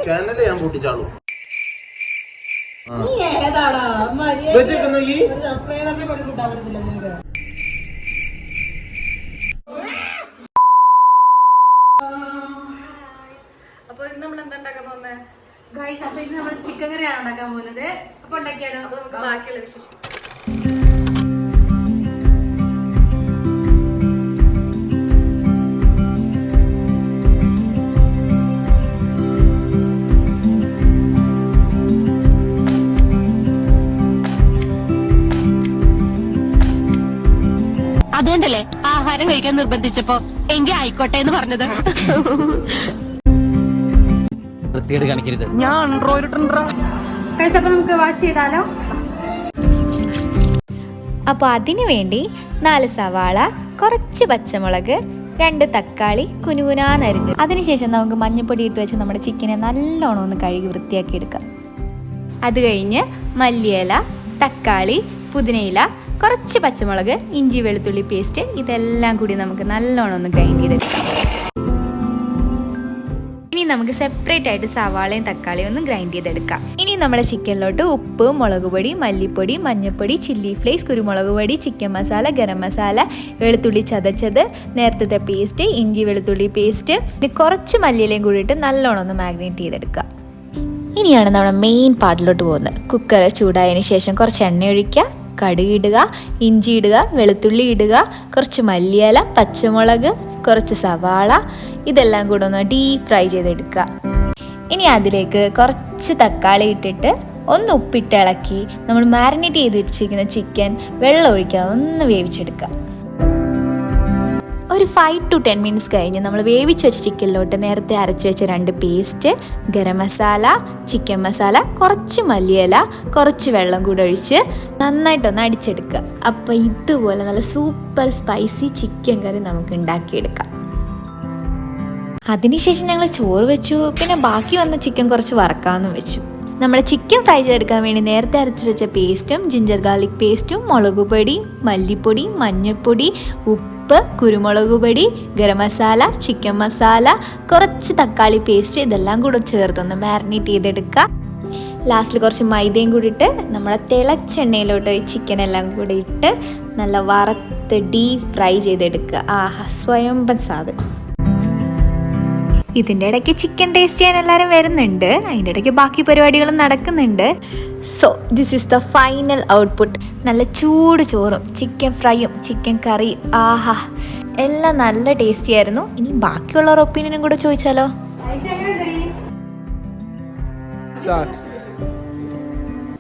Channel ഞാൻ പൊട്ടിച്ചാളൂ. നീ ഏതാടാ സബ്സ്ക്രൈബറിനെ പോലും കൂട്ടാൻ പറ്റുന്നില്ല നിങ്ങൾക്ക്. അപ്പൊ ഇന്ന് നമ്മൾ എന്താ ഉണ്ടാക്കാൻ പോകുന്നത് ഗൈസ്? അപ്പൊ ഇന്ന് നമ്മൾ ചിക്കൻ കറിയാണ് ഉണ്ടാക്കാൻ പോകുന്നത്. അപ്പൊ ഉണ്ടാക്കിയാലോ? അപ്പൊ നമുക്ക് ബാക്കിയുള്ള വിശേഷം. അതുകൊണ്ടല്ലേ ആഹാരം കഴിക്കാൻ നിർബന്ധിച്ചപ്പോ എങ്കിൽ ആയിക്കോട്ടെ എന്ന് പറഞ്ഞത്. കാണിക്കരുത്. ഗൈസ്, അപ്പൊ നമുക്ക് വാഷ് ചെയ്താലോ? അപ്പോൾ അതിനു വേണ്ടി 4 സവാള, കുറച്ച് പച്ചമുളക്, 2 തക്കാളി കുനുകുനാന്നരിഞ്ഞ്, അതിനുശേഷം നമുക്ക് മഞ്ഞൾപ്പൊടി ഇട്ട് വെച്ച് നമ്മുടെ ചിക്കനെ നല്ലോണം ഒന്ന് കഴുകി വൃത്തിയാക്കി എടുക്കാം. അത് കഴിഞ്ഞ് മല്ലിയില, തക്കാളി, പുതിനയില, കുറച്ച് പച്ചമുളക്, ഇഞ്ചി വെളുത്തുള്ളി പേസ്റ്റ്, ഇതെല്ലാം കൂടി നമുക്ക് നല്ലോണം ഒന്ന് ഗ്രൈൻഡ് ചെയ്തെടുക്കാം. ഇനി നമുക്ക് സെപ്പറേറ്റ് ആയിട്ട് സവാളയും തക്കാളിയും ഒന്ന് ഗ്രൈൻഡ് ചെയ്തെടുക്കാം. ഇനി നമ്മുടെ ചിക്കനിലോട്ട് ഉപ്പ്, മുളക് പൊടി, മല്ലിപ്പൊടി, മഞ്ഞൾപ്പൊടി, ചില്ലി ഫ്ലേക്സ്, കുരുമുളക് പൊടി, ചിക്കൻ മസാല, ഗരം മസാല, വെളുത്തുള്ളി ചതച്ചത്, നേരത്തെ പേസ്റ്റ്, ഇഞ്ചി വെളുത്തുള്ളി പേസ്റ്റ്, പിന്നെ കുറച്ച് മല്ലിയിലയും കൂടിയിട്ട് നല്ലോണം ഒന്ന് മാഗ്നേറ്റ് ചെയ്തെടുക്കുക. ഇനിയാണ് നമ്മുടെ മെയിൻ പാർട്ടിലോട്ട് പോകുന്നത്. കുക്കർ ചൂടായതിന് ശേഷം കുറച്ച് എണ്ണ ഒഴിക്കുക, കടുക് ഇടുക, ഇഞ്ചി ഇടുക, വെളുത്തുള്ളി ഇടുക, കുറച്ച് മല്ലിയില, പച്ചമുളക്, കുറച്ച് സവാള, ഇതെല്ലാം കൂടെ ഒന്ന് ഡീപ് ഫ്രൈ ചെയ്തെടുക്കുക. ഇനി അതിലേക്ക് കുറച്ച് തക്കാളി ഇട്ടിട്ട് ഒന്ന് ഉപ്പിട്ട് ഇളക്കി നമ്മൾ മാരിനേറ്റ് ചെയ്ത് വെച്ചിരിക്കുന്ന ചിക്കൻ വെള്ളം ഒഴിക്കുക, ഒന്ന് വേവിച്ചെടുക്കുക. ഒരു 5 to 10 മിനിറ്റ്സ് കഴിഞ്ഞ് നമ്മൾ വേവിച്ച് വെച്ച ചിക്കനിലോട്ട് നേരത്തെ അരച്ച് വെച്ച 2 പേസ്റ്റ്, ഗരം മസാല, ചിക്കൻ മസാല, കുറച്ച് മല്ലിയില, കുറച്ച് വെള്ളം കൂടെ ഒഴിച്ച് നന്നായിട്ടൊന്ന് അടിച്ചെടുക്കുക. അപ്പോൾ ഇതുപോലെ നല്ല സൂപ്പർ സ്പൈസി ചിക്കൻ കറി നമുക്ക് ഉണ്ടാക്കിയെടുക്കാം. അതിനുശേഷം ഞങ്ങൾ ചോറ് വെച്ചു. പിന്നെ ബാക്കി വന്ന ചിക്കൻ കുറച്ച് വറക്കാമെന്ന് വെച്ചു. നമ്മുടെ ചിക്കൻ ഫ്രൈ ചെയ്തെടുക്കാൻ വേണ്ടി നേരത്തെ അരച്ച് വെച്ച പേസ്റ്റും ജിഞ്ചർ ഗാർലിക് പേസ്റ്റും, മുളക് പൊടി, മല്ലിപ്പൊടി, മഞ്ഞൾപ്പൊടി, ഉപ്പ്, കുരുമുളക് പൊടി, ഗരം മസാല, ചിക്കൻ മസാല, കുറച്ച് തക്കാളി പേസ്റ്റ്, ഇതെല്ലാം കൂടെ ചേർത്തൊന്ന് മാരിനേറ്റ് ചെയ്തെടുക്കുക. ലാസ്റ്റിൽ കുറച്ച് മൈദയും കൂടി ഇട്ട് നമ്മുടെ തിളച്ചെണ്ണയിലോട്ട് ചിക്കൻ എല്ലാം കൂടി ഇട്ട് നല്ല വറുത്ത് ഡീപ് ഫ്രൈ ചെയ്തെടുക്കുക. ആഹാ, സ്വയംഭൻ സാധനം. ഇതിൻ്റെ ഇടയ്ക്ക് ചിക്കൻ ടേസ്റ്റ് ചെയ്യാൻ എല്ലാവരും വരുന്നുണ്ട്. അതിൻ്റെ ഇടയ്ക്ക് ബാക്കി പരിപാടികളും നടക്കുന്നുണ്ട്. So this is the final output. നല്ല ചൂട് ചോറും ചിക്കൻ ഫ്രൈയും ചിക്കൻ കറിയും, ആഹാ, എല്ലാം നല്ല ടേസ്റ്റി ആയിരുന്നു. ഇനി ബാക്കിയുള്ളവരുടെ ഒപ്പീനിയനും കൂടെ ചോദിച്ചാലോ?